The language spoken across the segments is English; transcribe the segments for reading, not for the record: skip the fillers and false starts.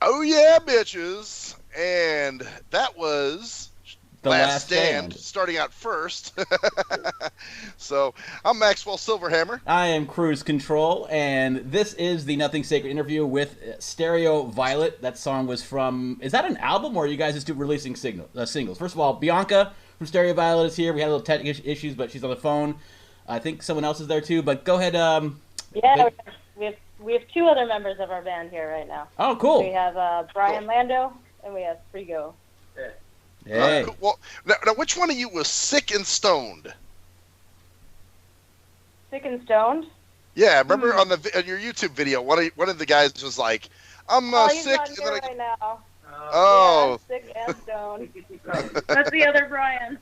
Oh yeah, bitches. And that was The Last Stand, starting out first. So, I'm Maxwell Silverhammer. I am Cruise Control, and this is the Nothing Sacred interview with Stereoviolet. That song was from... Is that an album, or are you guys just releasing singles? First of all, Bianca from Stereoviolet is here. We had a little technical issues, but she's on the phone. I think someone else is there, too. But go ahead. Yeah, we have two other members of our band here right now. Oh, cool. We have Brian Lando, and we have Frigo. Hey. Well, now, which one of you was sick and stoned? Sick and stoned. Yeah, I remember on your YouTube video, one of the guys was like, "I'm He's sick," not and here then right now. oh, Yeah, sick and stoned. That's the other Brian.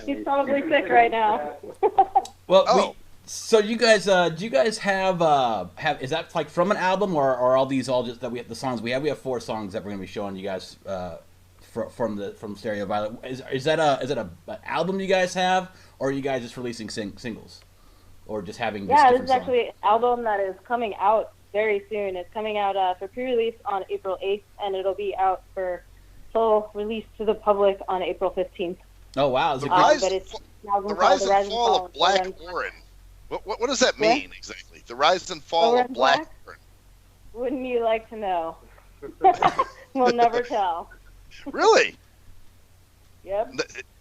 He's probably sick right now. Well, so you guys, do you guys have is that like from an album, or are all these all just that we have the songs we have? We have 4 songs that we're gonna be showing you guys from Stereo Violet. Is that an album you guys have, or are you guys just releasing singles, or just having this is actually an album that is coming out very soon. It's coming out for pre-release on April 8th, and it'll be out for full release to the public on April 15th. Oh wow! The rise and fall of Black Orin. What does that mean exactly? The rise and fall of Black Orin. Wouldn't you like to know? We'll never tell. Really? Yep.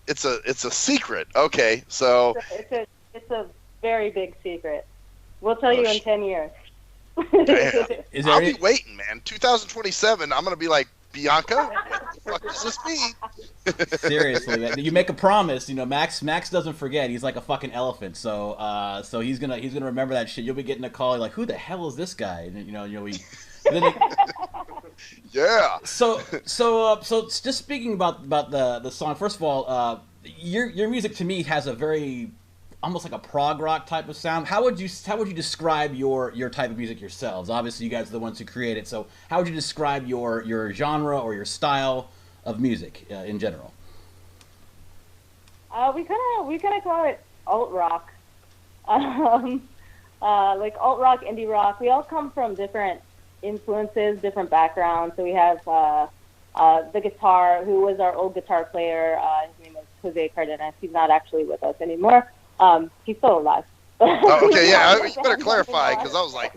It's a secret. Okay, so it's a very big secret. We'll tell you in 10 years. I'll be waiting, man. 2027. I'm gonna be like, Bianca, what the fuck does this mean? Seriously, man. You make a promise. You know, Max doesn't forget. He's like a fucking elephant. So so he's gonna remember that shit. You'll be getting a call like, who the hell is this guy? And yeah. So just speaking about the song. First of all, your music to me has a very almost like a prog rock type of sound. How would you describe your type of music yourselves? Obviously, you guys are the ones who create it. So how would you describe your genre or your style of music in general? We kind of call it alt rock, like alt rock, indie rock. We all come from different influences, different backgrounds. So we have the guitar, who was our old guitar player. His name is Jose Cardenas. He's not actually with us anymore. He's still alive. Oh, okay, yeah, you better clarify, because I was like,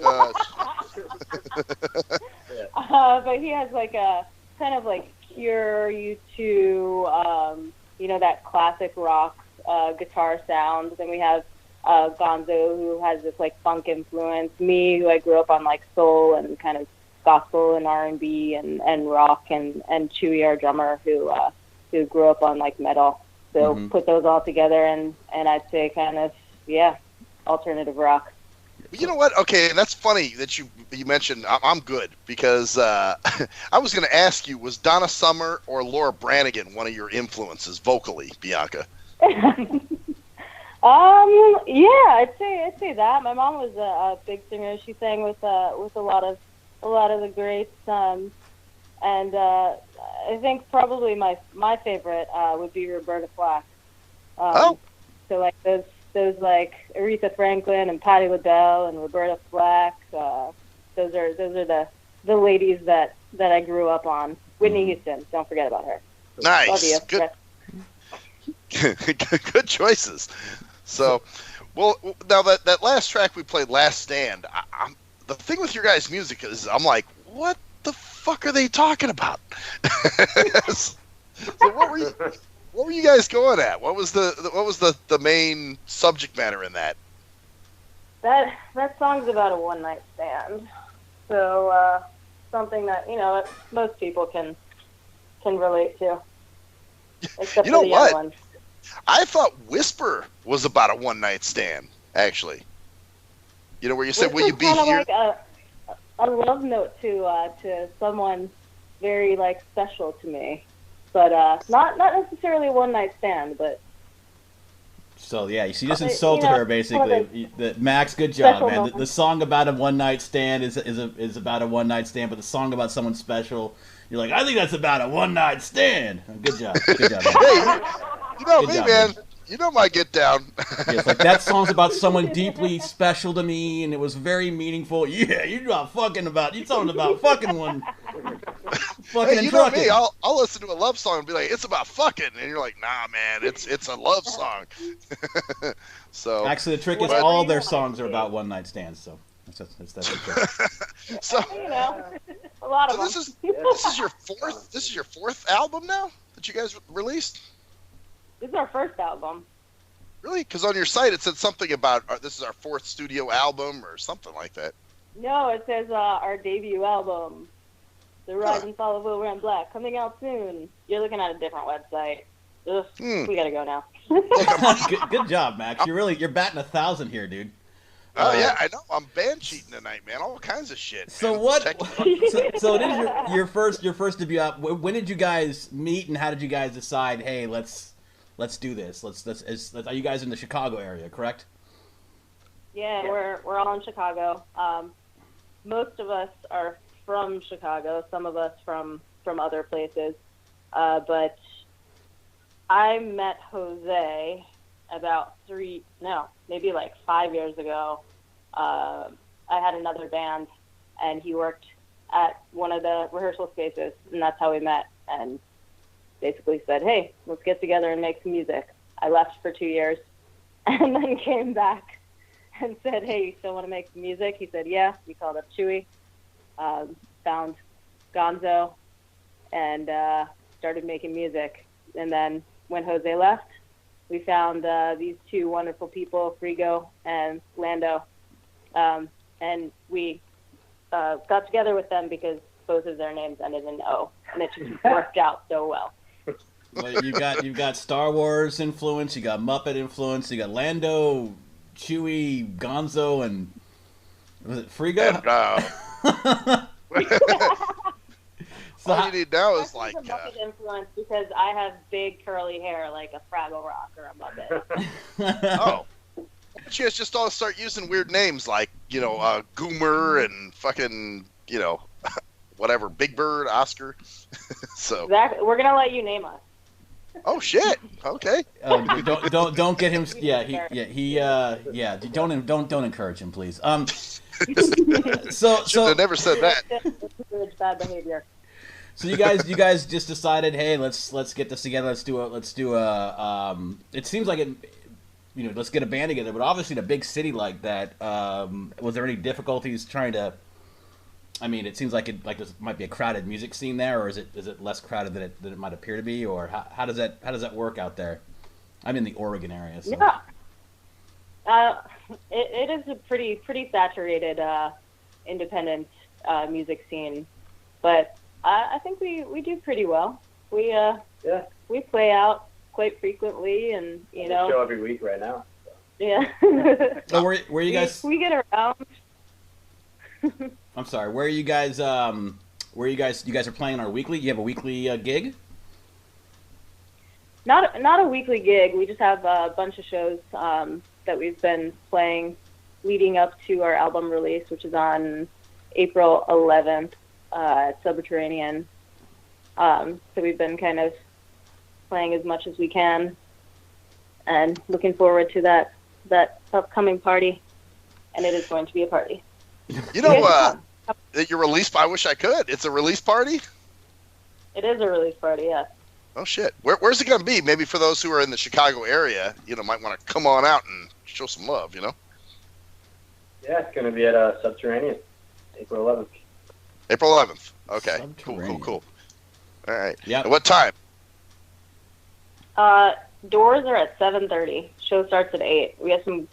but he has like a kind of like Cure, U2, that classic rock guitar sound. Then we have Gonzo, who has this like funk influence. Me, who I grew up on like soul and kind of gospel and R&B and rock, and Chewy, our drummer, who grew up on like metal. So put those all together, and I'd say kind of, alternative rock. You know what? Okay, and that's funny that you mentioned I'm good, because I was going to ask you, was Donna Summer or Laura Branigan one of your influences vocally, Bianca? I'd say that. My mom was a big singer. She sang with a lot of the greats, and I think probably my favorite would be Roberta Flack. So like those like Aretha Franklin and Patti LaBelle and Roberta Flack. Those are the ladies that I grew up on. Whitney Houston, don't forget about her. Nice. Love you. Good. Good choices. So, well, now that last track we played, Last Stand, the thing with your guys' music is I'm like, what the fuck are they talking about? So what were you guys going at? What was the main subject matter in that? That song's about a one night stand. So something that most people can relate to. Except you know for the what? young ones. I thought Whisper was about a one night stand, actually. You know, where you said, "Will you be here?" Like a love note to someone very like special to me, but not necessarily a one night stand, but. So yeah, you insulted her basically. Max, good job, man. The song about a one night stand is about a one night stand, but the song about someone special, you're like, I think that's about a one night stand. Good job, man. Hey, you know me, man. You know my get down. Yeah, it's like that song's about someone deeply special to me, and it was very meaningful. Yeah, you're talking about fucking one. Fucking hey, you know me. I'll listen to a love song and be like, it's about fucking, and you're like, nah, man, it's a love song. So actually, the trick is all their songs are about one night stands. So that's the trick. So a lot of them. This is your fourth album now that you guys released. This is our first album. Really? Because on your site it said something about this is our fourth studio album or something like that. No, it says our debut album, The Rise and Fall of Wilbur and Black, coming out soon. You're looking at a different website. Ugh, we gotta go now. Good job, Max. You're batting 1,000 here, dude. Oh yeah, I know. I'm band cheating tonight, man. All kinds of shit. So man. what? So it is your first debut. When did you guys meet, and how did you guys decide? Hey, let's do this. Are you guys in the Chicago area, correct? Yeah, we're all in Chicago. Most of us are from Chicago. Some of us from other places. But I met Jose about maybe like 5 years ago. I had another band, and he worked at one of the rehearsal spaces, and that's how we met. And basically said, "Hey, let's get together and make some music." I left for 2 years, and then came back and said, "Hey, you still want to make some music?" He said, "Yeah." We called up Chewy, found Gonzo, and started making music. And then when Jose left, we found these two wonderful people, Frigo and Lando, and we got together with them because both of their names ended in O, and it just worked out so well. Well, you've got Star Wars influence, you got Muppet influence, you got Lando, Chewie, Gonzo, and was it Frigo? So all you need now is like a Muppet influence because I have big curly hair like a Fraggle Rock or a Muppet. Oh. You guys just all start using weird names like, Goomer and fucking, whatever, Big Bird, Oscar. So exactly. We're gonna let you name us. Oh shit! Okay. Don't get him. Don't encourage him, please. Should have never said that. Bad behavior. So you guys just decided, hey, let's get this together. Let's do a. It seems like it. Let's get a band together. But obviously, in a big city like that, was there any difficulties trying to? I mean, it seems like there might be a crowded music scene there, or is it less crowded than it might appear to be, or how does that work out there? I'm in the Oregon area. So. Yeah, it is a pretty saturated independent music scene, but I think we do pretty well. We play out quite frequently, and show every week right now. So. Yeah. So where you guys? We get around. I'm sorry. Where are you guys? You guys are playing on a weekly? You have a weekly gig? Not a weekly gig. We just have a bunch of shows that we've been playing leading up to our album release, which is on April 11th at Subterranean. So we've been kind of playing as much as we can, and looking forward to that upcoming party. And it is going to be a party. Your release. I wish I could. It's a release party. It is a release party, yes. Oh shit! Where's it gonna be? Maybe for those who are in the Chicago area, might want to come on out and show some love. Yeah, it's gonna be at Subterranean, April 11th. April 11th. Okay. Cool. All right. Yeah. What time? Doors are at 7:30. Show starts at 8. We have some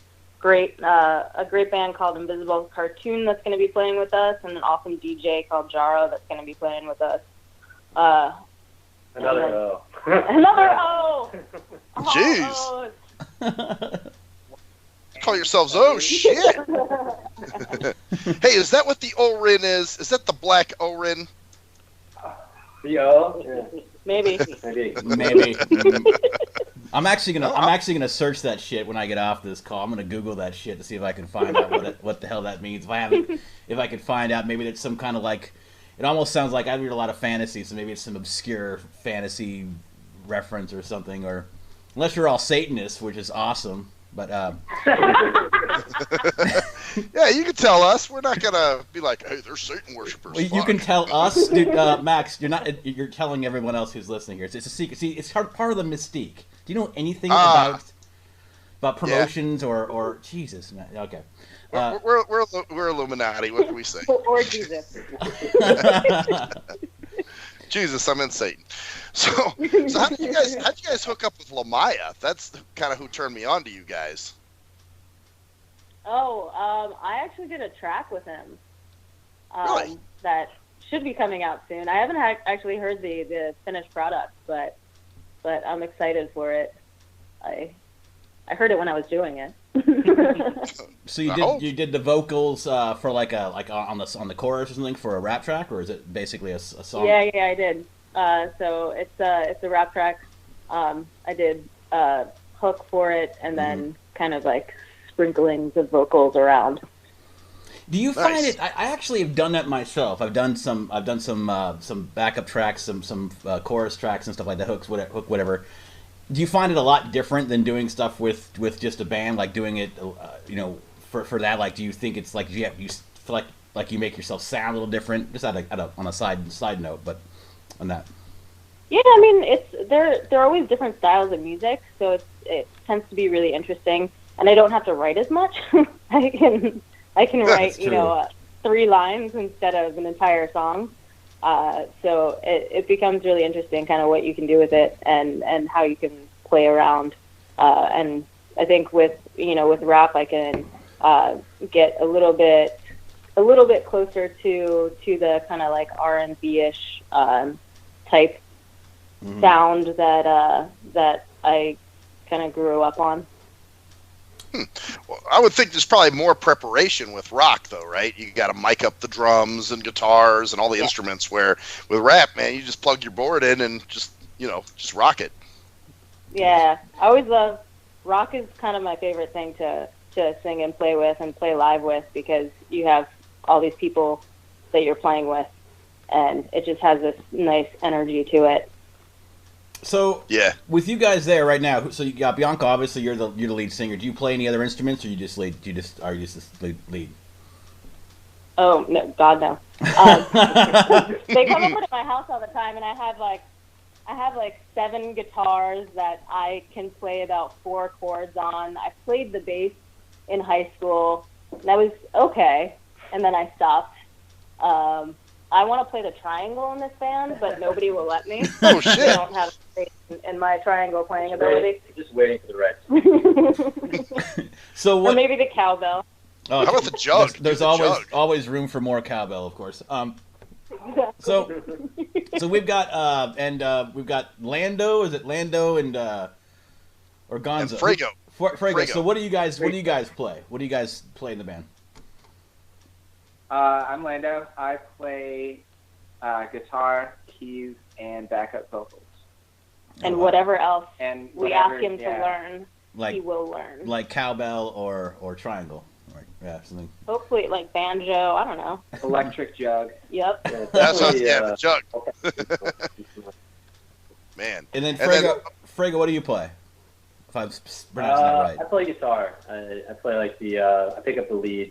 a great band called Invisible Cartoon that's going to be playing with us, and an awesome DJ called Jaro that's going to be playing with us. Another O. Another O! Jeez. Call yourselves oh shit. Hey, is that what the O-Rin is? Is that the black O-Rin? The O? Yeah. Maybe. I'm actually gonna search that shit when I get off this call. I'm gonna Google that shit to see if I can find out what the hell that means. If I can find out, maybe it's some kind of like. It almost sounds like I read a lot of fantasy, so maybe it's some obscure fantasy reference or something. Or unless you're all Satanists, which is awesome. But yeah, you can tell us. We're not gonna be like, hey, they're Satan worshipers. Well, you can tell us, dude, Max. You're not. You're telling everyone else who's listening here. It's a secret. See, it's part of the mystique. Do you know anything about promotions or Jesus? Man, okay. We're Illuminati. What can we say? Or Jesus. Jesus, I'm in Satan. So how did you guys hook up with Lamaya? That's kind of who turned me on to you guys. I actually did a track with him. Really? That should be coming out soon. I haven't actually heard the finished product, but I'm excited for it. I heard it when I was doing it. So you did the vocals for like on the chorus or something for a rap track, or is it basically a song? Yeah, I did. So it's a rap track. I did hook for it, and then kind of like sprinklings of vocals around. Do you find it? I actually have done that myself. I've done some backup tracks, some chorus tracks and stuff like that, hook whatever. Do you find it a lot different than doing stuff with just a band, like doing it, for that? Like, do you think it's like you feel like you make yourself sound a little different? Just on a side note, but on that. Yeah, I mean, they're always different styles of music, so it tends to be really interesting. And I don't have to write as much. I can write 3 lines instead of an entire song. So it becomes really interesting, kind of what you can do with it and how you can play around. And I think with rap, I can get a little bit closer to the kind of like R&B-ish type sound that I kind of grew up on. Well, I would think there's probably more preparation with rock, though, right? You got to mic up the drums and guitars and all the instruments. Where with rap, man, you just plug your board in and just rock it. Yeah, I always love rock. Is kind of my favorite thing to sing and play with and play live with, because you have all these people that you're playing with, and it just has this nice energy to it. So with you guys there right now, so you got Bianca. Obviously, you're the lead singer. Do you play any other instruments, or are you just lead? Oh no, God no. They come over to my house all the time, and I have like 7 guitars that I can play about 4 chords on. I played the bass in high school, and that was okay, and then I stopped. I want to play the triangle in this band, but nobody will let me. Oh, shit. I don't have faith in my triangle playing ability. Just waiting for the right. So what? Or maybe the cowbell. Oh, how about the jug? There's always room for more cowbell, of course. So we've got we've got Lando. Is it Lando and or Gonzo? And Frigo. Frigo. So what do you guys play? What do you guys play in the band? I'm Lando. I play guitar, keys, and backup vocals. And whatever else we ask him to learn, he will learn. Like cowbell or triangle. Something. Hopefully, like banjo. I don't know. Electric jug. Yep. That's the jug. Man. And then Frigo, what do you play? If I'm pronouncing that right. I play guitar. I play like I pick up the lead.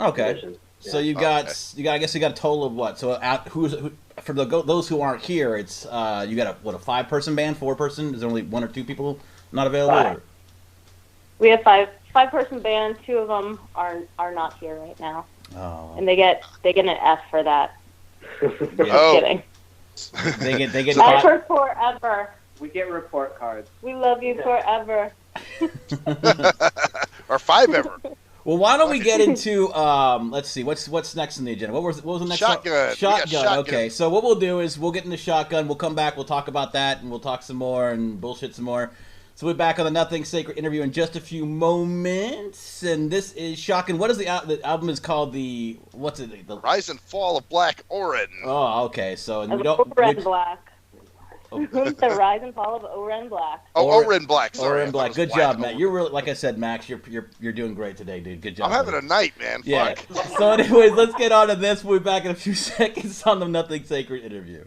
Okay. Position. So you got I guess you got a total of what? So for those who aren't here, it's you got a 5-person band, 4-person? Is there only 1 or 2 people not available? 5. We have 5-person band. 2 of them are not here right now. Oh. And they get an F for that. Just kidding. They get F for forever. We get report cards. We love you forever. Or 5 ever. Well, why don't we get into let's see, what's next on the agenda? What was the next Shotgun. Shotgun. Okay, so what we'll do is we'll get into Shotgun. We'll come back. We'll talk about that, and we'll talk some more and bullshit some more. So we'll be back on the Nothing Sacred interview in just a few moments. And this is Shotgun. What is the album is called? What's it? The Rise and Fall of Black Oren. Oh, okay. So and we don't. Oren Black. The Rise and Fall of Oren Black. Oren Black. Sorry. Oren Black. Good job, Matt. You're really, like I said, Max. You're doing great today, dude. Good job. I'm having a night, man. Yeah. Fuck. So, anyways, let's get on to this. We'll be back in a few seconds on the Nothing Sacred interview.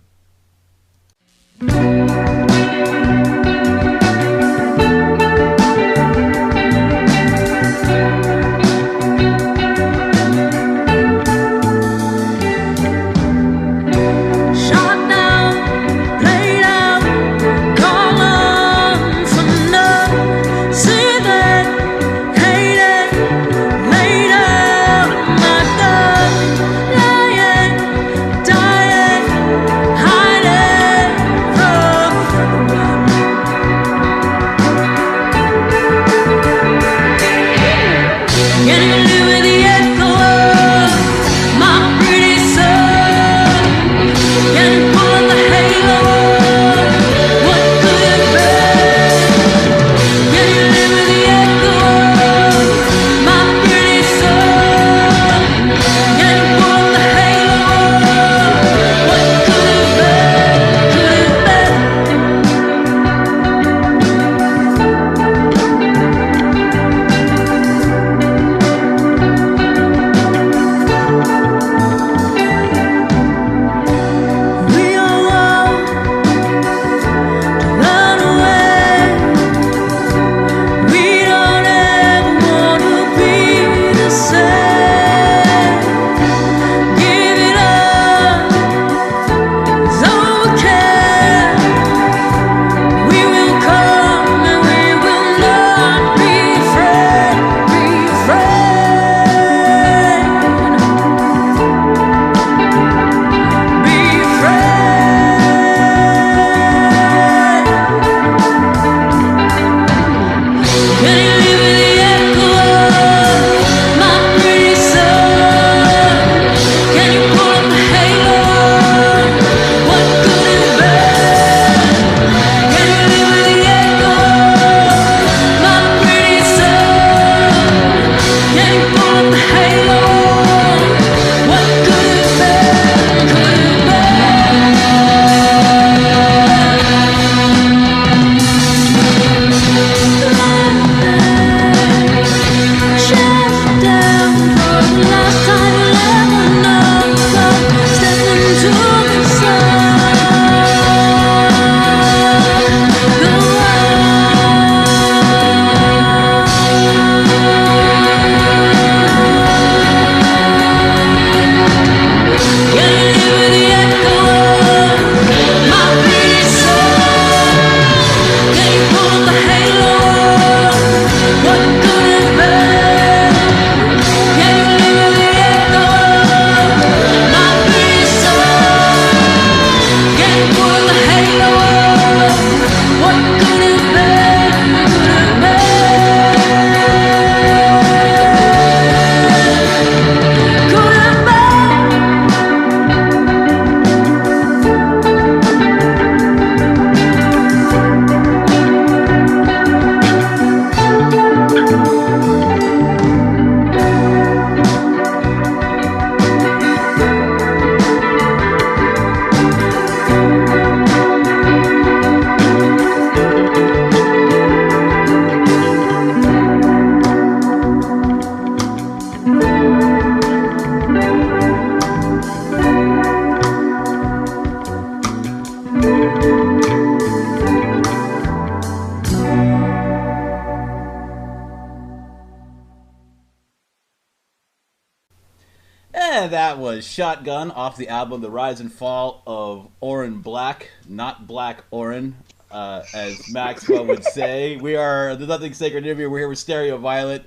And that was Shotgun off the album The Rise and Fall of Orin Black, not Black Orin, as Maxwell would say. We are the Nothing Sacred Interview. We're here with Stereoviolet.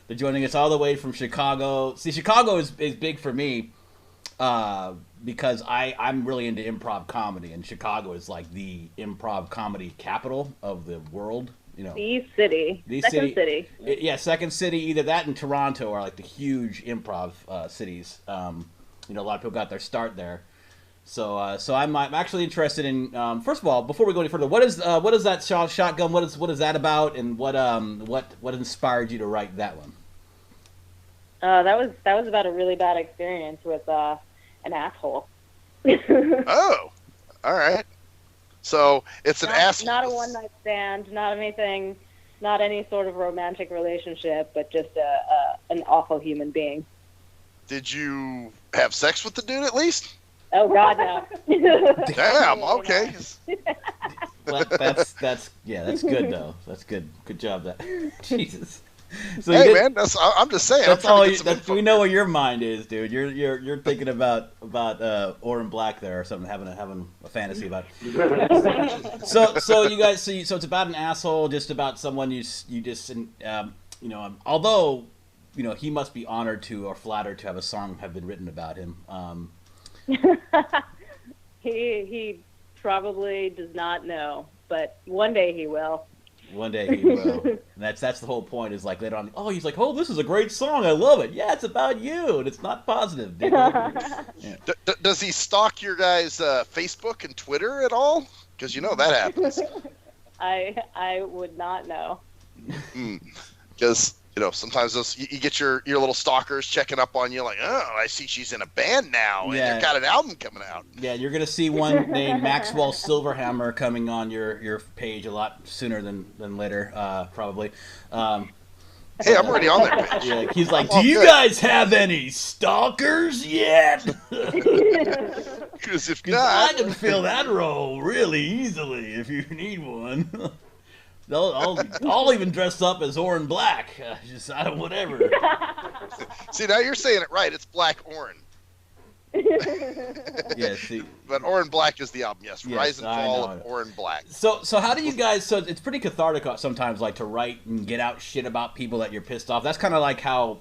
They're joining us all the way from Chicago. See, Chicago is big for me because I'm really into improv comedy, and Chicago is like the improv comedy capital of the world. You know, the city. Second city. Yeah, second city. Either that and Toronto are like the huge improv cities. You know, a lot of people got their start there. So I'm actually interested in. First of all, before we go any further, what is that Shotgun? What is that about? And what inspired you to write that one? That was about a really bad experience with an asshole. Oh, all right. So it's an asshole. Not a one-night stand, not anything, not any sort of romantic relationship, but just an awful human being. Did you have sex with the dude at least? Oh God, no. Damn. Okay. Well, that's good though. That's good. Good job. That Jesus. So hey man, I'm just saying. That's all. We know where your mind is, dude. You're thinking about Orin Black there or something, having a fantasy about it. So you guys, so it's about an asshole, just about someone you just you know. Although you know he must be honored to or flattered to have a song have been written about him. He probably does not know, but one day he will. One day he will. And that's the whole point. Is like later on. Oh, he's like, oh, this is a great song. I love it. Yeah, it's about you, and it's not positive. Yeah. Does he stalk your guys' Facebook and Twitter at all? Because you know that happens. I would not know. Because you know sometimes you get your little stalkers checking up on you, like, oh, I see she's in a band now, and you've got an album coming out. Yeah, you're gonna see one named Maxwell Silverhammer coming on your page a lot sooner than later, probably. Hey, I'm already on that page. Yeah, he's like, do you guys have any stalkers yet? Because if not, I can fill that role really easily if you need one. I'll even dress up as Orin Black. Just whatever. See, now you're saying it right. It's Black Orin. Yeah, see. But Orin Black is the album. Yes, Rise and Fall of Orin Black. So how do you guys? So it's pretty cathartic sometimes, like to write and get out shit about people that you're pissed off. That's kind of like how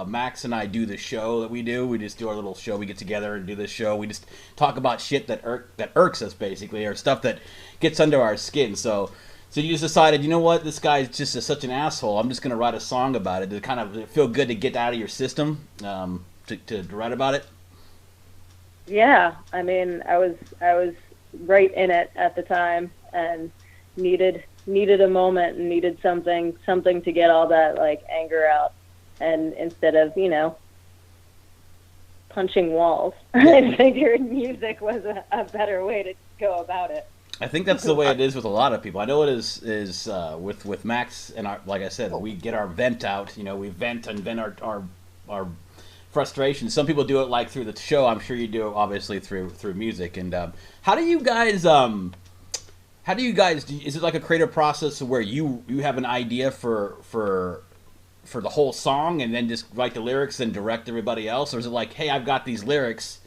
Max and I do the show that we do. We just do our little show. We get together and do this show. We just talk about shit that irks us basically, or stuff that gets under our skin. So So you just decided, you know what, this guy's just such an asshole. I'm just going to write a song about it to kind of feel good to get out of your system, to write about it. Yeah, I mean, I was right in it at the time and needed a moment and needed something to get all that like anger out. And instead of, punching walls, I figured music was a better way to go about it. I think that's the way it is with a lot of people. I know it is with Max and like I said, we get our vent out. We vent our frustration. Some people do it like through the show. I'm sure you do it obviously through music. And how do you guys? Is it like a creative process where you have an idea for the whole song and then just write the lyrics and direct everybody else, or is it like, hey, I've got these lyrics?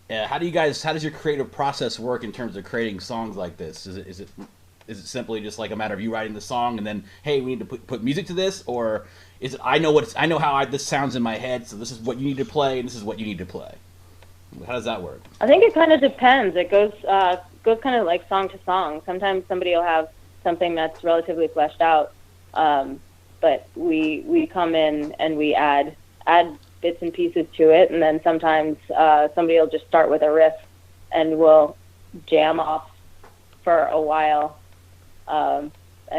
How does your creative process work in terms of creating songs like this? Is it simply just like a matter of you writing the song and then, hey, we need to put music to this, or is it I know how this sounds in my head, so this is what you need to play and this is what you need to play? How does that work? I think it kind of depends. It goes kind of like song to song. Sometimes somebody will have something that's relatively fleshed out, but we come in and we add bits and pieces to it, and then sometimes somebody will just start with a riff and we'll jam off for a while and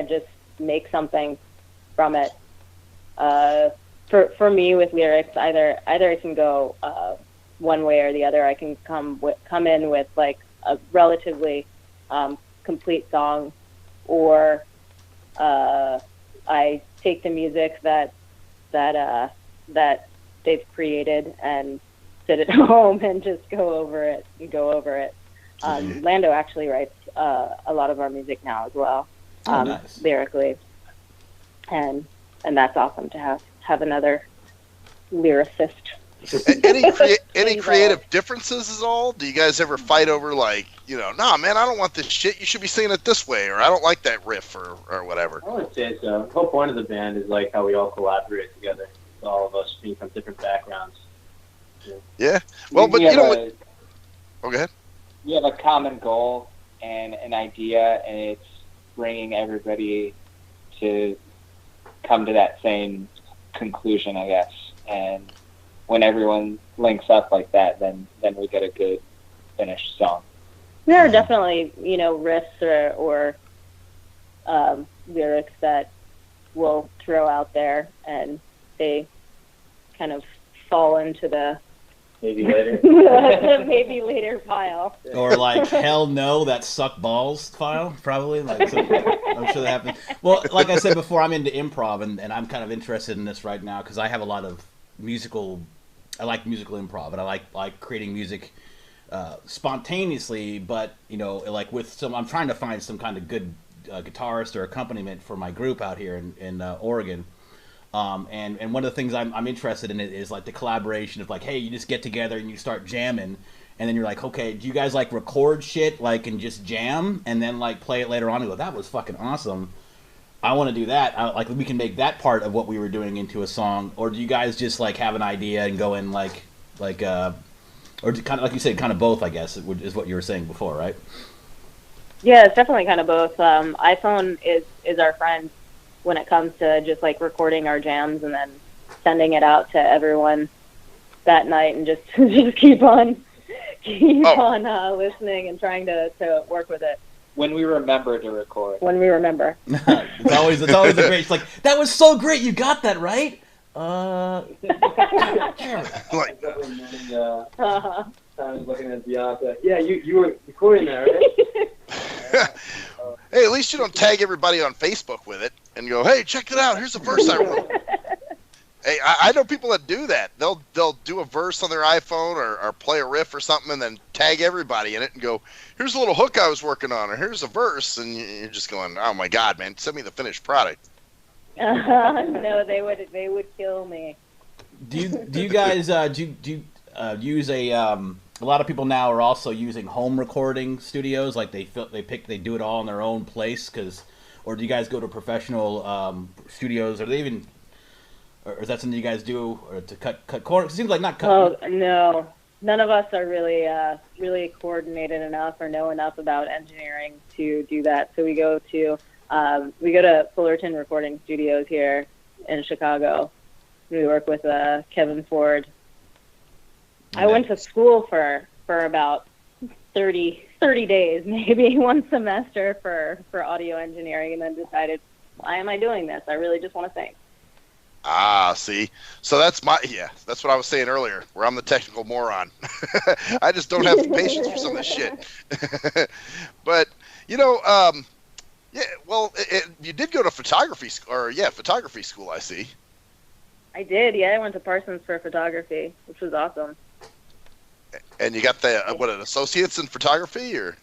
just make something from it. For me with lyrics, either I can go one way or the other. I can come in with like a relatively complete song, or I take the music that they've created and sit at home and just go over it. Lando actually writes a lot of our music now as well, nice. Lyrically, and that's awesome to have another lyricist. Any creative differences at all? Do you guys ever fight over like, nah, man, I don't want this shit. You should be singing it this way, or I don't like that riff, or whatever. I would say so. The whole point of the band is like how we all collaborate together. All of us being from different backgrounds. Yeah. Well, but go ahead. We have a common goal and an idea, and it's bringing everybody to come to that same conclusion, I guess. And when everyone links up like that, then we get a good finished song. There are definitely, riffs or lyrics that we'll throw out there, and they kind of fall into the maybe later maybe later pile. Or like, hell no, that suck balls file, probably. Like, so, I'm sure that happens. Well, like I said before, I'm into improv, and I'm kind of interested in this right now because I have a lot of I like musical improv, and I like creating music spontaneously, but, like with I'm trying to find some kind of good guitarist or accompaniment for my group out here in Oregon. And one of the things I'm interested in is like the collaboration of like, hey, you just get together and you start jamming, and then you're like, okay, do you guys like record shit like and just jam and then like play it later on and go, that was fucking awesome, I want to do that. Like we can make that part of what we were doing into a song, or do you guys just like have an idea and go in like or kind of like you said, kind of both, I guess is what you were saying before, right? Yeah, it's definitely kind of both. iPhone is our friend when it comes to just like recording our jams and then sending it out to everyone that night and just keep on listening and trying to work with it. When we remember to record. When we remember. It's always a great. It's like, that was so great. You got that right. Like, I was looking at Bianca. Yeah, you were recording that, right? hey, at least you don't tag everybody on Facebook with it and go, hey, check it out. Here's a verse I wrote. Hey, I know people that do that. They'll do a verse on their iPhone or play a riff or something and then tag everybody in it and go, here's a little hook I was working on, or here's a verse, and you're just going, oh my God, man, send me the finished product. No, they would kill me. Do you guys use a lot of people now are also using home recording studios, like they do it all in their own place, or do you guys go to professional studios, or they even, or is that something you guys do, or to cut corners? It seems like not cut. Oh no, none of us are really coordinated enough or know enough about engineering to do that. So we go to We go to Fullerton Recording Studios here in Chicago. We work with Kevin Ford. I went to school for about 30 days, maybe one semester for audio engineering, and then decided, why am I doing this? I really just want to sing. Ah, see, so that's what I was saying earlier, where I'm the technical moron. I just don't have the patience for some of this shit. But you did go to photography school. I see. I did. Yeah, I went to Parsons for photography, which was awesome. And you got the an associate's in photography, or?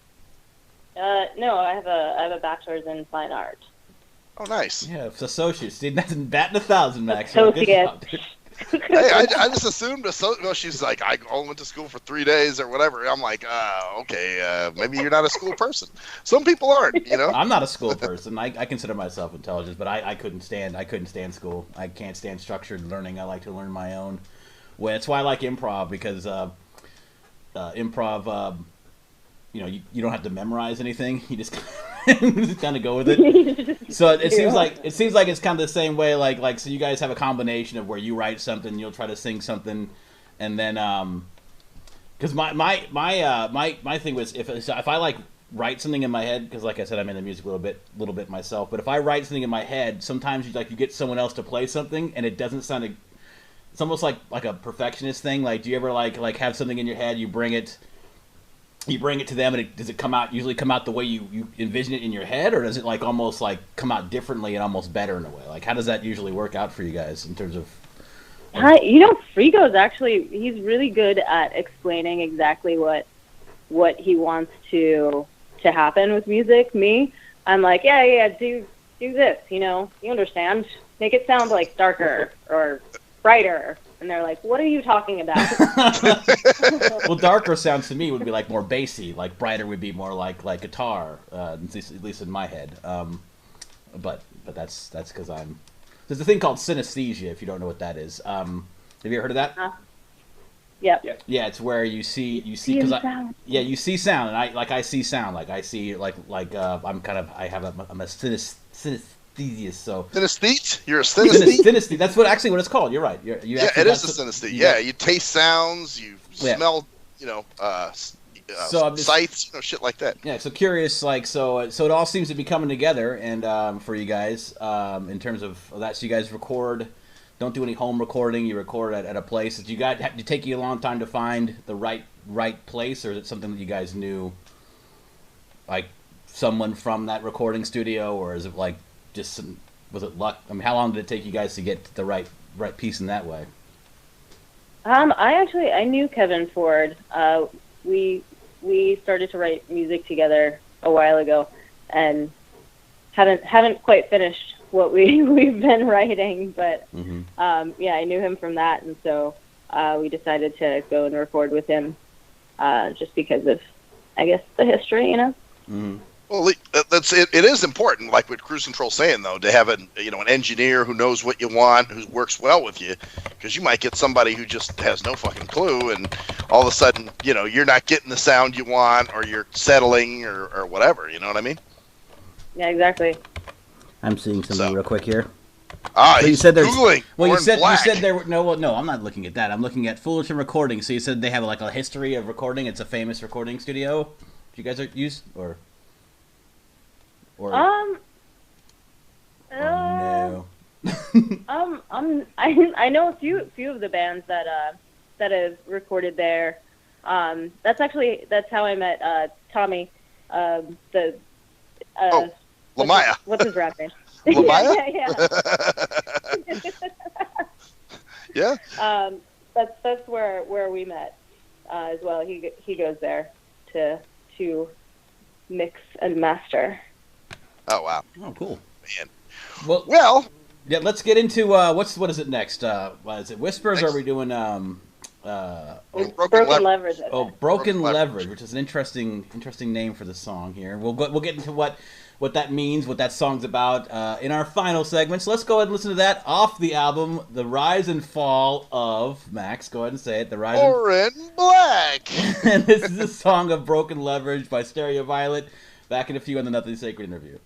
No, I have a bachelor's in fine art. Oh, nice. Yeah, it's associates. Dude, that's batting 1,000, Max. Associates. Hey, I just assumed she's like, I only went to school for 3 days or whatever. I'm like, okay, maybe you're not a school person. Some people aren't, I'm not a school person. I consider myself intelligent, but I couldn't stand school. I can't stand structured learning. I like to learn my own way. That's why I like improv, because improv, you don't have to memorize anything. You just kind of go with it. So it seems like it's kind of the same way. Like so you guys have a combination of where you write something, you'll try to sing something, and then because my thing was if I like write something in my head, because like I said, I'm in the music a little bit myself. But if I write something in my head, sometimes you get someone else to play something, and it doesn't sound. It's almost like a perfectionist thing. Like, do you ever like have something in your head, you bring it to them, and does it usually come out the way you envision it in your head, or does it almost come out differently and almost better in a way? Like, how does that usually work out for you guys in terms of? Frigo's he's really good at explaining exactly what he wants to happen with music. Me, I'm like, yeah, do this, you understand? Make it sound like darker or brighter. And they're like, what are you talking about? Well, darker sounds to me would be more bassy. Like brighter would be more like guitar, at least in my head. But that's because there's a thing called synesthesia, if you don't know what that is. Have you ever heard of that? Yep. Yeah, it's where you see you see sound, and I see sound. Like I see I'm a synesthesia. So synesthete? You're a synesthete? Synesthete. That's what it's called. You're right. It is a synesthete. Yeah, you taste sounds, you smell, sights, shit like that. Yeah. So curious, so it all seems to be coming together, and for you guys, in terms of that, so you guys record. Don't do any home recording. You record at a place. Did it take you a long time to find the right place, or is it something that you guys knew, like someone from that recording studio, or is it was it luck? I mean, how long did it take you guys to get the right piece in that way? I knew Kevin Ford. We started to write music together a while ago, and haven't quite finished what we've been writing, but I knew him from that, and so we decided to go and record with him, just because of, I guess, the history, Mm-hmm. Well, that's it. It is important, like what Cruise Control's saying, though, to have an engineer who knows what you want, who works well with you, because you might get somebody who just has no fucking clue, and all of a sudden, you're not getting the sound you want, or you're settling, or whatever. You know what I mean? Yeah, exactly. I'm seeing something real quick here. So you said there's Googling. Well, you said there were no. I'm not looking at that. I'm looking at Fullerton Recording. So you said they have a history of recording. It's a famous recording studio. Do you guys use or? No. I know a few of the bands that have recorded there. That's how I met Tommy. Lamaya. What's his rap name? Lamaya? Yeah. Yeah. That's where we met as well. He goes there to mix and master. Oh wow! Oh cool, man. Well, yeah. Let's get into what is it next? Is it Whispers? Or are we doing Broken Leverage? Broken Leverage, which is an interesting name for the song. Here, we'll get into what that means, what that song's about in our final segment. So let's go ahead and listen to that off the album, The Rise and Fall of Max. Go ahead and say it. The Rise. Orin Black. And this is the song of Broken Leverage by Stereoviolet. Back in a few on the Nothing Sacred interview.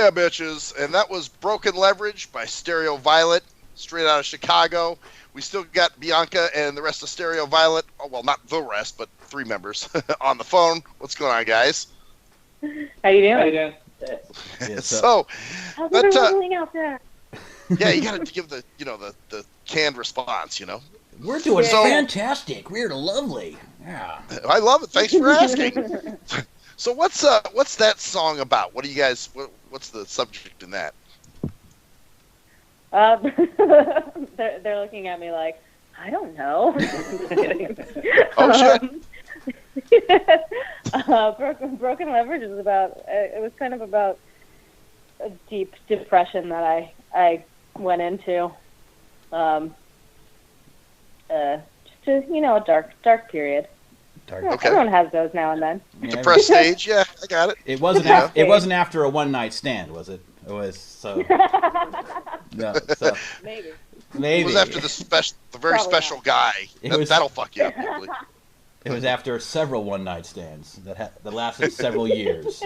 Yeah, bitches. And that was Broken Leverage by Stereoviolet, straight out of Chicago. We still got Bianca and the rest of Stereoviolet, oh, well, not the rest, but 3 members on the phone. What's going on, guys? How you doing? How you doing? Yeah, So, How's but, everyone out there? yeah, you got to give the, the canned response, We're doing Yeah. fantastic. We're lovely. Yeah. I love it. Thanks for asking. So what's that song about? What do you guys? What's the subject in that? They're looking at me like, I don't know. Oh shit! Broken Leverage is about. It was kind of about a deep depression that I went into. Just a dark period. Okay. Everyone has those now and then. Yeah, Depressed stage. Yeah, I got it. It wasn't. Yeah. It wasn't after a one-night stand, was it? It was so. No, so Maybe. maybe It was after the very Probably special guy. It was- That'll fuck you up. Probably. it was after several one-night stands that lasted several years.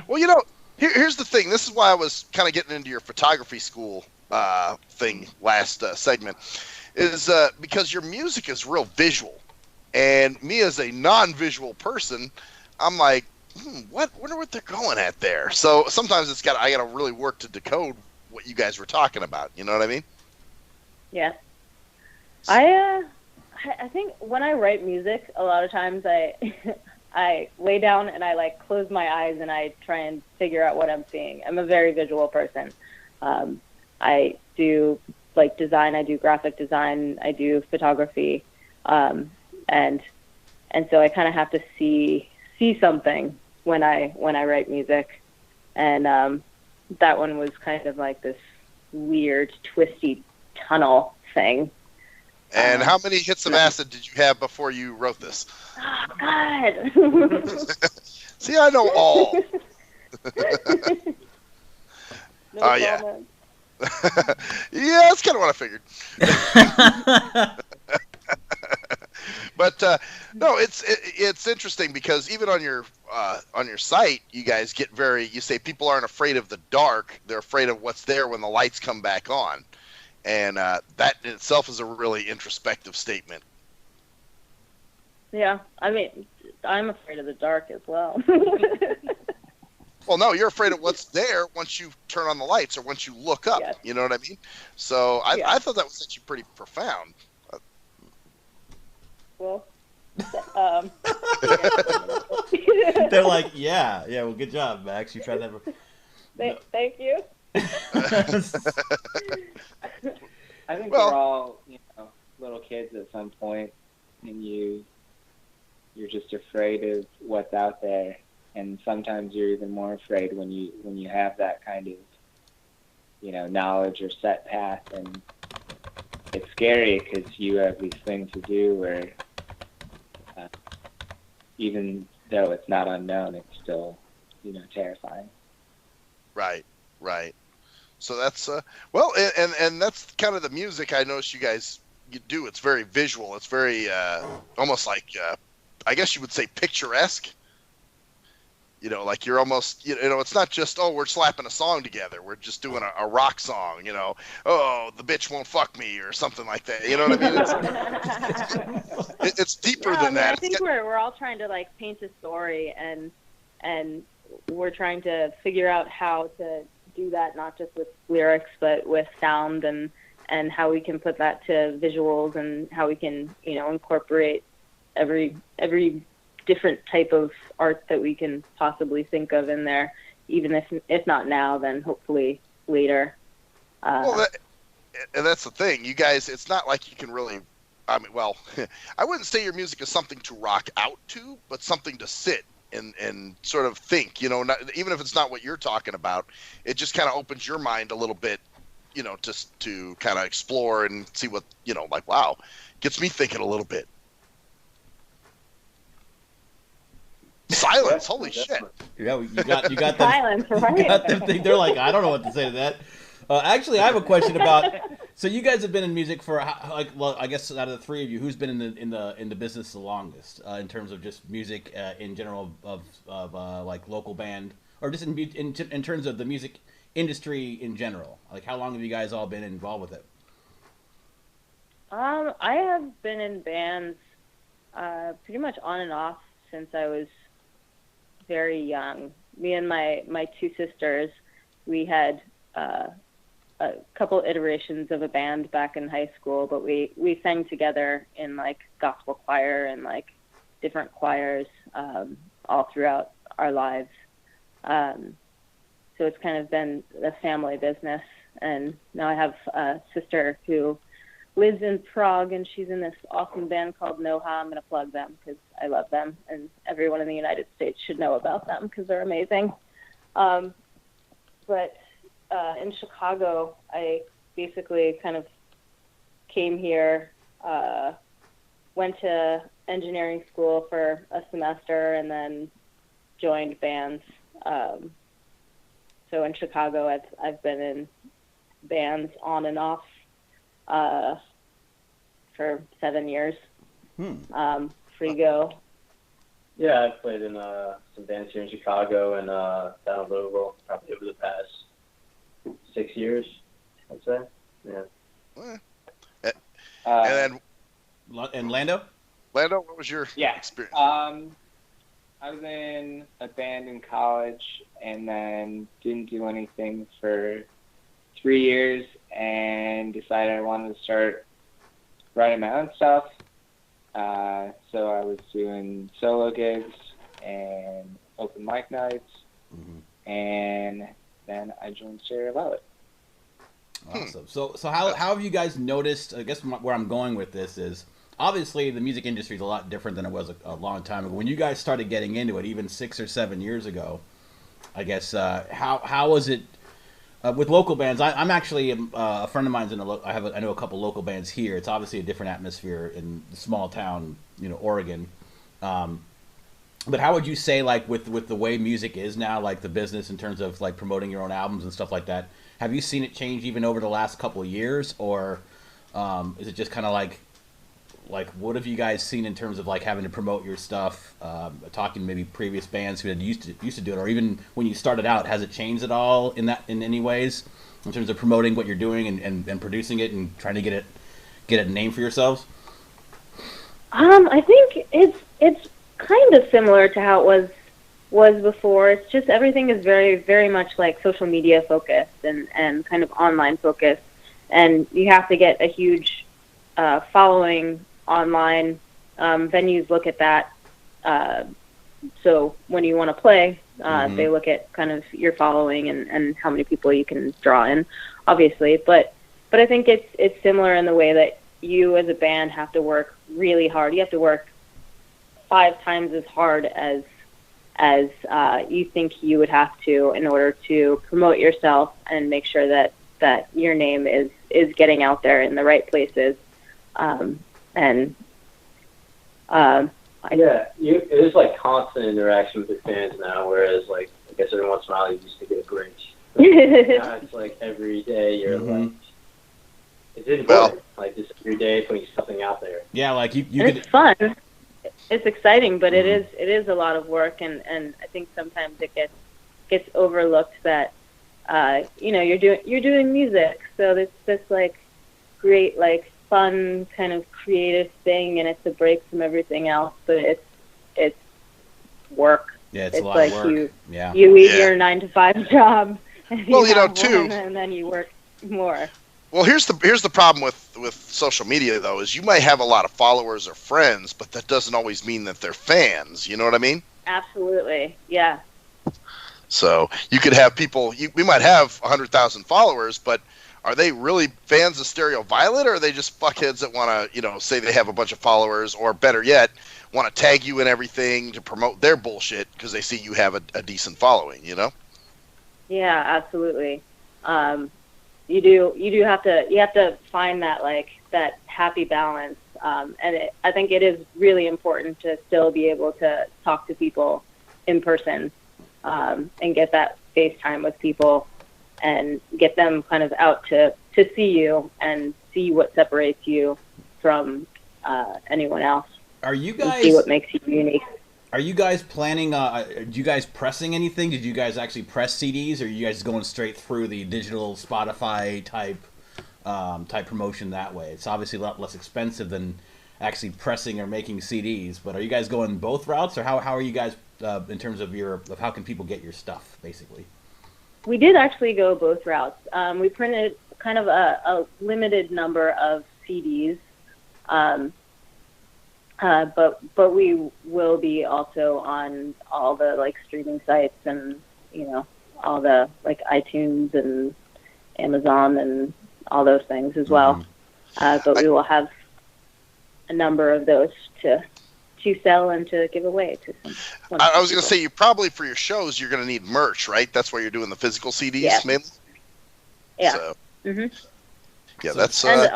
Well, here's the thing. This is why I was kind of getting into your photography school thing last segment, is because your music is real visual, and me as a non-visual person, I'm like, wonder what they're going at there. So sometimes I gotta really work to decode what you guys were talking about. You know what I mean? Yeah. I think when I write music, a lot of times I lay down and I close my eyes and I try and figure out what I'm seeing. I'm a very visual person. I do design, I do graphic design, I do photography, and so I kind of have to see something when I write music, and that one was kind of like this weird, twisty tunnel thing. And how many hits of acid did you have before you wrote this? Oh, God. See, I know all. No yeah. comment. Yeah, that's kind of what I figured. But no, it's interesting because even on your site, you guys get you say people aren't afraid of the dark; they're afraid of what's there when the lights come back on, and that in itself is a really introspective statement. Yeah, I mean, I'm afraid of the dark as well. Well, no, you're afraid of what's there once you turn on the lights or once you look up. Yes. You know what I mean? So Yeah. I thought that was actually pretty profound. Well, They're like, yeah. Well, good job, Max. You tried that. Thank you. I think Well- we're all, little kids at some point, and you're just afraid of what's out there, and sometimes you're even more afraid when you have that kind of, knowledge or set path, and it's scary because you have these things to do where, even though it's not unknown, it's still, terrifying. Right. So that's well, and that's kind of the music I noticed you guys do. It's very visual. It's very almost like I guess you would say picturesque. Like you're almost it's not just we're slapping a song together. We're just doing a rock song. Oh, the bitch won't fuck me or something like that. You know what I mean? It's deeper than that. I think we're all trying to paint a story, and we're trying to figure out how to do that, not just with lyrics, but with sound and how we can put that to visuals and how we can, incorporate every different type of art that we can possibly think of in there, even if not now, then hopefully later. And that's the thing. You guys, it's not like you can really, I wouldn't say your music is something to rock out to, but something to sit and sort of think, not, even if it's not what you're talking about, it just kind of opens your mind a little bit, just to kind of explore and see what, wow, gets me thinking a little bit. Silence, holy shit. Yeah, you got them. Silence, right? You got them they're like, I don't know what to say to that. Actually, I have a question about. So you guys have been in music for I guess out of the 3 of you, who's been in the business the longest in terms of just music in general of local band or just in terms of the music industry in general? Like, how long have you guys all been involved with it? I have been in bands pretty much on and off since I was very young. Me and my two sisters, we had a couple iterations of a band back in high school, but we sang together in like gospel choir and like different choirs all throughout our lives. So it's kind of been a family business. And now I have a sister who lives in Prague, and she's in this awesome band called Noha. I'm going to plug them because I love them, and everyone in the United States should know about them because they're amazing. But in Chicago, I basically kind of came here, went to engineering school for a semester, and then joined bands. So in Chicago, I've been in bands on and off for 7 years. Frigo. Yeah, I've played in some bands here in Chicago and down in Louisville, probably over the past 6 years, I'd say. Yeah. And Lando? Lando, what was your experience? I was in a band in college and then didn't do anything for 3 years and decided I wanted to start writing my own stuff. So I was doing solo gigs and open mic nights, and then I joined Stereoviolet. Awesome. So how have you guys noticed? I guess where I'm going with this is, obviously the music industry is a lot different than it was a long time ago. When you guys started getting into it, even 6 or 7 years ago, I guess how was it with local bands? I'm actually a friend of mine's I know a couple local bands here. It's obviously a different atmosphere in the small town, Oregon. But how would you say, like, with the way music is now, like the business in terms of like promoting your own albums and stuff like that, have you seen it change even over the last couple of years, or is it just kind of like what have you guys seen in terms of like having to promote your stuff? Talking maybe previous bands who had used to do it, or even when you started out, has it changed at all in any ways in terms of promoting what you're doing and producing it and trying to get a name for yourselves? I think it's kind of similar to how it was before. It's just everything is very, very much like social media focused and kind of online focused, and you have to get a huge following online. Venues look at that. So when you want to play, they look at kind of your following and how many people you can draw in, obviously. But I think it's similar in the way that you as a band have to work really hard. You have to work 5 times as hard as you think you would have to in order to promote yourself and make sure that your name is getting out there in the right places. It is like constant interaction with your fans now, whereas like I guess every once in a while you used to get a break. Now it's like every day you're like, it's important. Like just every day putting something out there. Yeah, like you it's fun. It's exciting, but it is a lot of work, and I think sometimes it gets overlooked that you're doing music, so it's this like great like fun kind of creative thing, and it's a break from everything else, but it's work. Yeah, it's a lot like of work. You leave your 9-to-5 job, and and then you work more. Well, here's the problem with social media, though, is you might have a lot of followers or friends, but that doesn't always mean that they're fans. You know what I mean? Absolutely, yeah. So you could have people. We might have 100,000 followers, but are they really fans of Stereoviolet, or are they just fuckheads that want to, say they have a bunch of followers, or better yet, want to tag you in everything to promote their bullshit because they see you have a decent following? Yeah, absolutely. You do have to find that that happy balance, and I think it is really important to still be able to talk to people in person, and get that FaceTime with people and get them kind of out to see you and see what separates you from anyone else. Are you guys see what makes you unique? Are you guys planning? Did you guys pressing anything? Did you guys actually press CDs, or are you guys going straight through the digital Spotify type promotion that way? It's obviously a lot less expensive than actually pressing or making CDs. But are you guys going both routes, or how are you guys in terms of how can people get your stuff, basically? We did actually go both routes. We printed kind of a limited number of CDs. But we will be also on all the like streaming sites and all the like iTunes and Amazon and all those things as well. But we will have a number of those to sell and to give away to some. I was going to say, you probably for your shows you're going to need merch, right? That's why you're doing the physical CDs mainly. Yeah. So, yeah, that's and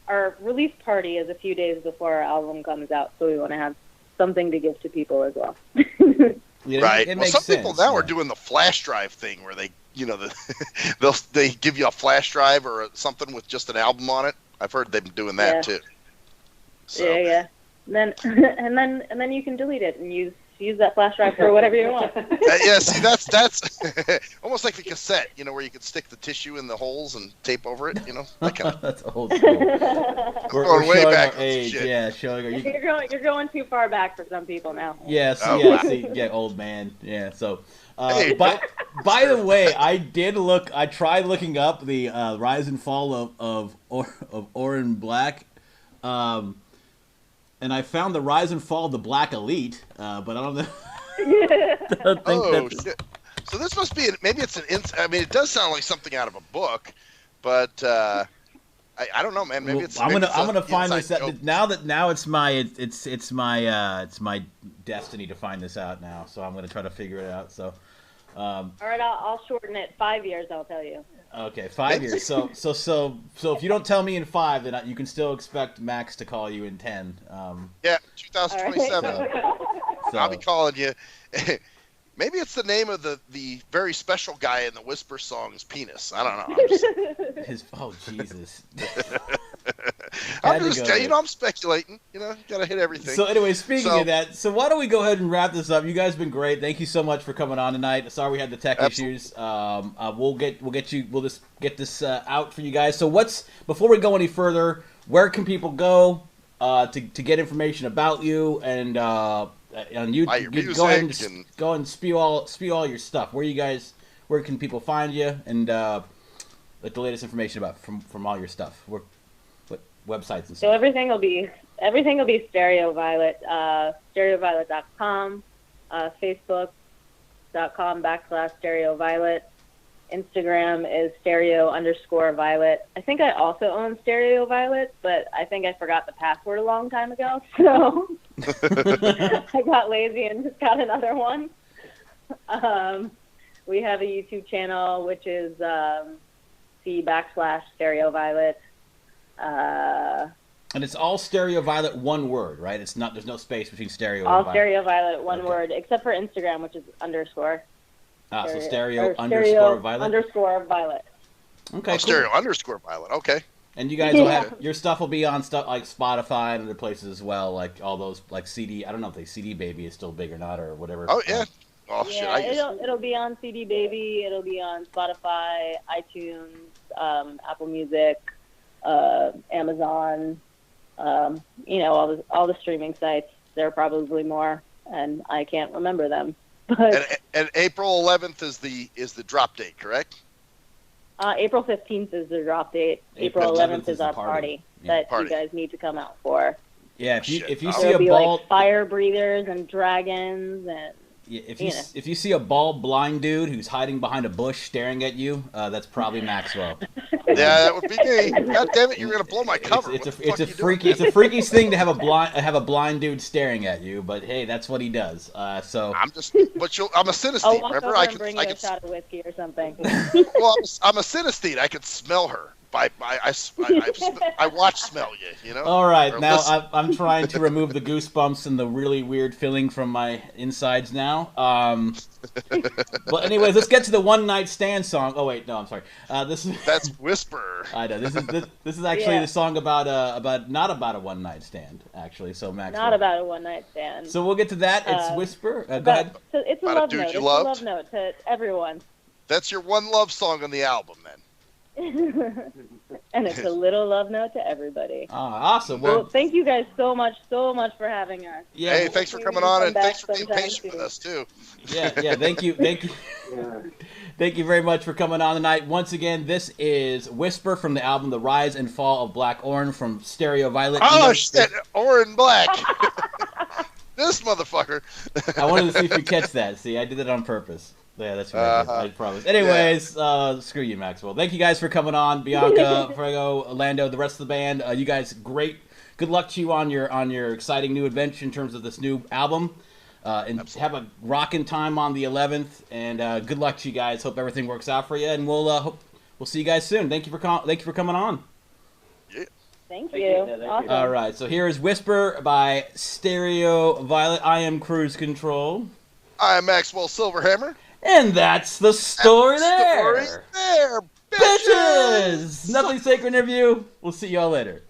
our release party is a few days before our album comes out, so we want to have something to give to people as well. Right. It Well, makes some sense, people now are doing the flash drive thing where they, they give you a flash drive or something with just an album on it. I've heard they've been doing that too. So. Yeah. And then you can delete it and use that flash drive for whatever you want. Yeah, see, that's almost like a cassette, where you could stick the tissue in the holes and tape over it, that kind of. That's old school. We're way showing back our age. shit. Yeah, showing. You're going too far back for some people now. Yes, wow. see, old man. Yeah, so. Hey, by the way, I tried looking up the rise and fall of Orange Black. And I found the rise and fall of the Black Elite, but I don't know. Shit. So this must be maybe it's it does sound like something out of a book, but I don't know, man. Maybe it's. I'm gonna find this out. out now. It's my destiny to find this out now. So I'm gonna try to figure it out. So. All right, I'll shorten it. 5 years, I'll tell you. Okay, 5 years. So if you don't tell me in 5, then you can still expect Max to call you in 10. Yeah, 2027. Right. So. I'll be calling you. Maybe it's the name of the very special guy in the Whisper songs, Penis. I don't know. Jesus. I'm speculating. Gotta hit everything. So anyway, speaking of that, so why don't we go ahead and wrap this up? You guys have been great. Thank you so much for coming on tonight. Sorry we had the tech issues. We'll just get this out for you guys. So before we go any further, where can people go to get information about you and you buy your music go ahead and go and spew all your stuff. Where can people find you and the latest information about from all your stuff? What websites and stuff? So everything will be Stereoviolet, stereoviolet.com, facebook.com/Stereoviolet. Instagram is stereo_violet. I think I also own Stereoviolet, but I think I forgot the password a long time ago, so I got lazy and just got another one. We have a YouTube channel, which is c/Stereoviolet. And it's all Stereoviolet, one word, right? It's not. There's no space between stereo. All and violet. Stereoviolet, one word, except for Instagram, which is _. So stereo _violet. _violet. Okay. Cool. Stereo_violet. Okay. And you guys will have your stuff will be on stuff like Spotify and other places as well, like all those like CD. I don't know if the CD Baby is still big or not or whatever. Oh yeah. Oh shit. It'll be on CD Baby. It'll be on Spotify, iTunes, Apple Music, Amazon. All the streaming sites. There are probably more, and I can't remember them. But and April 11th is the drop date, correct? April 15th is the drop date. April 11th is our party that you guys need to come out for. Yeah, if you see There'll a be bald like fire breathers and dragons and. Yeah, if you see a bald blind dude who's hiding behind a bush staring at you, that's probably Maxwell. Yeah, that would be me. God damn it, you're gonna blow my cover. It's a freaky thing to have a blind dude staring at you, but hey, that's what he does. I'm a synesthete. I'll walk Remember, over and bring you a shot of whiskey or something. Well, I'm a synesthete. I could smell her I watch smell you. You know. All right, Or now listen. I'm trying to remove the goosebumps and the really weird feeling from my insides now. But anyways, let's get to the one night stand song. Oh wait, no, I'm sorry. That's Whisper. I know this is actually the song about not about a one night stand actually. So Max, Not about a one night stand. So we'll get to that. It's Whisper. Go ahead. So it's a About a love dude note. you It's a loved? love note to everyone. That's your one love song on the album, then. And it's a little love note to everybody. Awesome. Well, thank you guys so much for having us. Yeah. Hey, thanks for coming on, and thanks for being patient with us too. Yeah. Thank you. Yeah. Thank you very much for coming on tonight. Once again, this is Whisper from the album The Rise and Fall of Black Orange from Stereoviolet. Oh shit, Orange Black. This motherfucker. I wanted to see if you catch that. See, I did it on purpose. Yeah, that's what I promise. Anyways, screw you, Maxwell. Thank you guys for coming on. Bianca, Frigo, Lando, the rest of the band. You guys, great. Good luck to you on your exciting new adventure in terms of this new album. And Absolutely. have a rocking time on the 11th. And good luck to you guys. Hope everything works out for you. And we'll see you guys soon. Thank you for coming on. Yeah. Thank Thank you. you. Thank you. Awesome. All right. So here is Whisper by Stereoviolet. I am Cruise Control. I'm Maxwell Silverhammer. And that's the story there. Story there, Bitches! Nothing Sacred interview. We'll see y'all later.